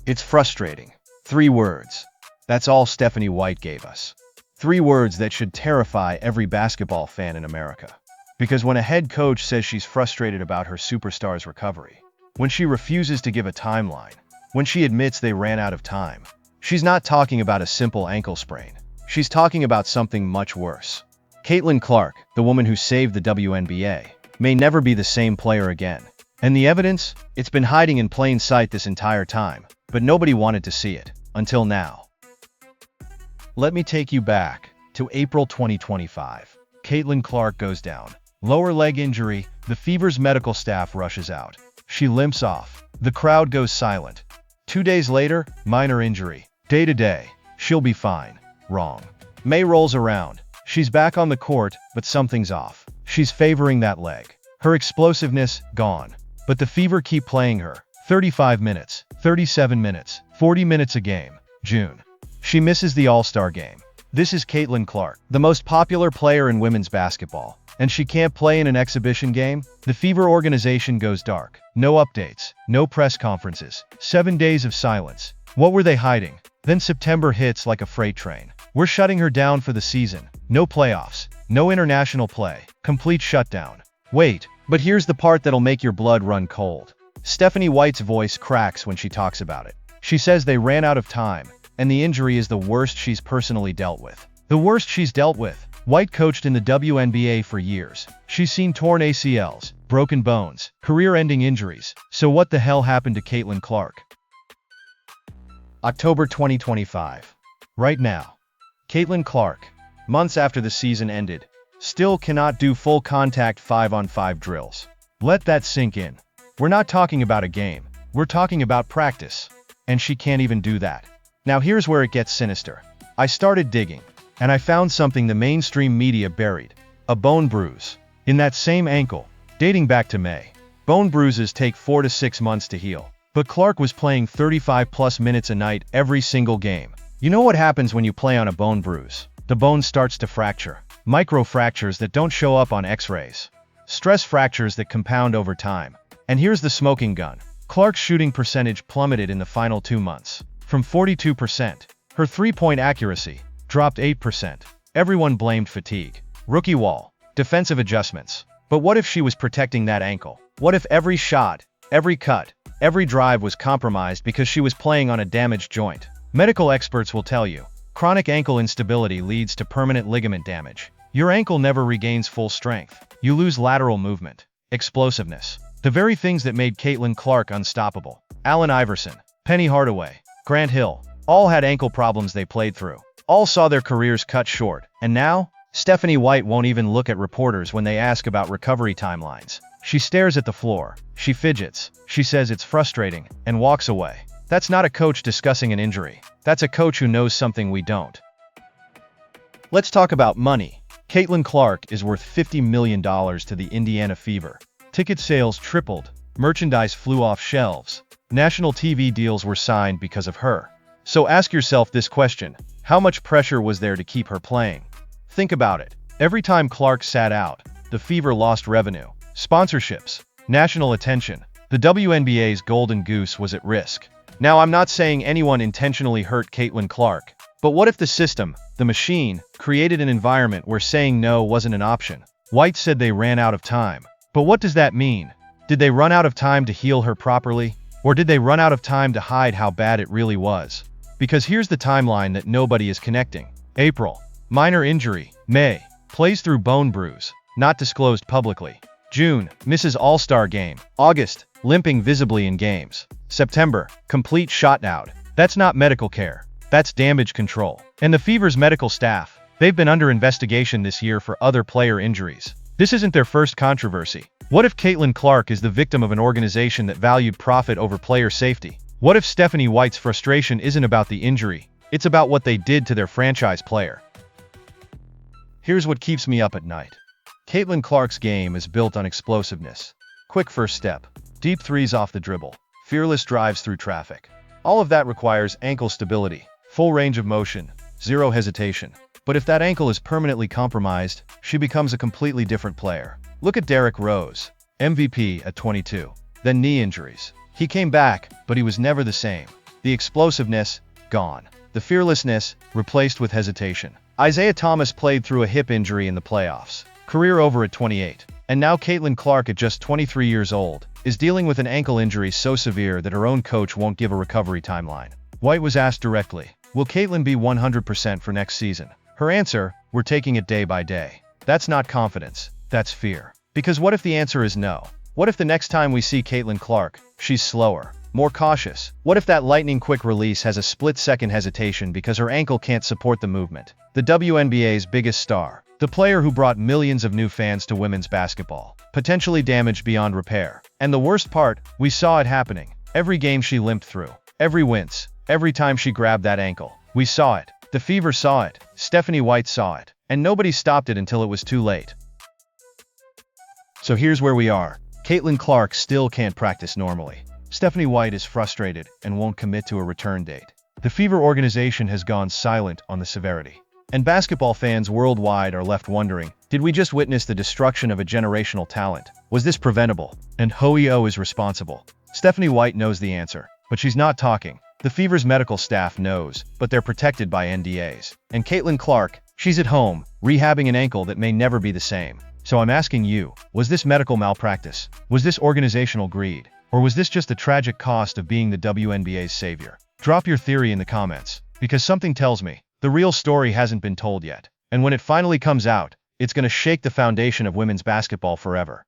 It's frustrating. 3 words. That's all Stephanie White gave us. 3 words that should terrify every basketball fan in America. Because when a head coach says she's frustrated about her superstar's recovery, when she refuses to give a timeline, when she admits they ran out of time, she's not talking about a simple ankle sprain. She's talking about something much worse. Caitlin Clark, the woman who saved the WNBA, may never be the same player again. And the evidence? It's been hiding in plain sight this entire time, but nobody wanted to see it, until now. Let me take you back to April 2025. Caitlin Clark goes down. Lower leg injury, the Fever's medical staff rushes out. She limps off. The crowd goes silent. 2 days later, minor injury. Day to day, she'll be fine. Wrong. May rolls around. She's back on the court, but something's off. She's favoring that leg. Her explosiveness, gone. But the Fever keep playing her. 35 minutes, 37 minutes, 40 minutes a game. June. She misses the All-Star game. This is Caitlin Clark, the most popular player in women's basketball. And she can't play in an exhibition game? The Fever organization goes dark. No updates, no press conferences, 7 days of silence. What were they hiding? Then September hits like a freight train. We're shutting her down for the season. No playoffs, no international play, complete shutdown. Wait, but here's the part that'll make your blood run cold. Stephanie White's voice cracks when she talks about it. She says they ran out of time, and the injury is the worst she's personally dealt with. The worst she's dealt with. White coached in the WNBA for years. She's seen torn ACLs, broken bones, career-ending injuries. So what the hell happened to Caitlin Clark? October 2025. Right now. Caitlin Clark, months after the season ended, still cannot do full contact 5-on-5 drills. Let that sink in. We're not talking about a game. We're talking about practice. And she can't even do that. Now here's where it gets sinister. I started digging, and I found something the mainstream media buried. A bone bruise. In that same ankle, dating back to May. Bone bruises take 4 to 6 months to heal. But Clark was playing 35+ minutes a night every single game. You know what happens when you play on a bone bruise? The bone starts to fracture. Microfractures that don't show up on x-rays. Stress fractures that compound over time. And here's the smoking gun. Clark's shooting percentage plummeted in the final 2 months. From 42%. Her three-point accuracy dropped 8%. Everyone blamed fatigue. Rookie wall. Defensive adjustments. But what if she was protecting that ankle? What if every shot, every cut, every drive was compromised because she was playing on a damaged joint? Medical experts will tell you, chronic ankle instability leads to permanent ligament damage. Your ankle never regains full strength. You lose lateral movement, explosiveness. The very things that made Caitlin Clark unstoppable. Allen Iverson, Penny Hardaway, Grant Hill, all had ankle problems they played through. All saw their careers cut short. And now, Stephanie White won't even look at reporters when they ask about recovery timelines. She stares at the floor, she fidgets, she says it's frustrating, and walks away. That's not a coach discussing an injury. That's a coach who knows something we don't. Let's talk about money. Caitlin Clark is worth $50 million to the Indiana Fever. Ticket sales tripled. Merchandise flew off shelves. National TV deals were signed because of her. So ask yourself this question. How much pressure was there to keep her playing? Think about it. Every time Clark sat out, the Fever lost revenue, sponsorships, national attention. The WNBA's golden goose was at risk. Now, I'm not saying anyone intentionally hurt Caitlin Clark, but what if the system, the machine, created an environment where saying no wasn't an option? White said they ran out of time. But what does that mean? Did they run out of time to heal her properly? Or did they run out of time to hide how bad it really was? Because here's the timeline that nobody is connecting. April. Minor injury. May. Plays through bone bruise. Not disclosed publicly. June. Misses All-Star game. August. Limping visibly in games. September. Complete shutdown. That's not medical care. That's damage control. And the Fever's medical staff, they've been under investigation this year for other player injuries. This isn't their first controversy. What if Caitlin Clark is the victim of an organization that valued profit over player safety? What if Stephanie White's frustration isn't about the injury, it's about what they did to their franchise player? Here's what keeps me up at night. Caitlin Clark's game is built on explosiveness. Quick first step. Deep threes off the dribble. Fearless drives through traffic. All of that requires ankle stability, full range of motion, zero hesitation. But if that ankle is permanently compromised, she becomes a completely different player. Look at Derrick Rose, MVP at 22. Then knee injuries. He came back, but he was never the same. The explosiveness, gone. The fearlessness, replaced with hesitation. Isaiah Thomas played through a hip injury in the playoffs. Career over at 28. And now Caitlin Clark, at just 23 years old, is dealing with an ankle injury so severe that her own coach won't give a recovery timeline. White was asked directly, will Caitlin be 100% for next season? Her answer, we're taking it day by day. That's not confidence, that's fear. Because what if the answer is no? What if the next time we see Caitlin Clark, she's slower, more cautious? What if that lightning-quick release has a split-second hesitation because her ankle can't support the movement? The WNBA's biggest star, the player who brought millions of new fans to women's basketball, potentially damaged beyond repair. And the worst part, we saw it happening. Every game she limped through, every wince, every time she grabbed that ankle. We saw it. The Fever saw it. Stephanie White saw it. And nobody stopped it until it was too late. So here's where we are. Caitlin Clark still can't practice normally. Stephanie White is frustrated and won't commit to a return date. The Fever organization has gone silent on the severity. And basketball fans worldwide are left wondering, did we just witness the destruction of a generational talent? Was this preventable? And who is responsible? Stephanie White knows the answer, but she's not talking. The Fever's medical staff knows, but they're protected by NDAs. And Caitlin Clark, she's at home, rehabbing an ankle that may never be the same. So I'm asking you, was this medical malpractice? Was this organizational greed? Or was this just the tragic cost of being the WNBA's savior? Drop your theory in the comments, because something tells me, the real story hasn't been told yet. And when it finally comes out, it's going to shake the foundation of women's basketball forever.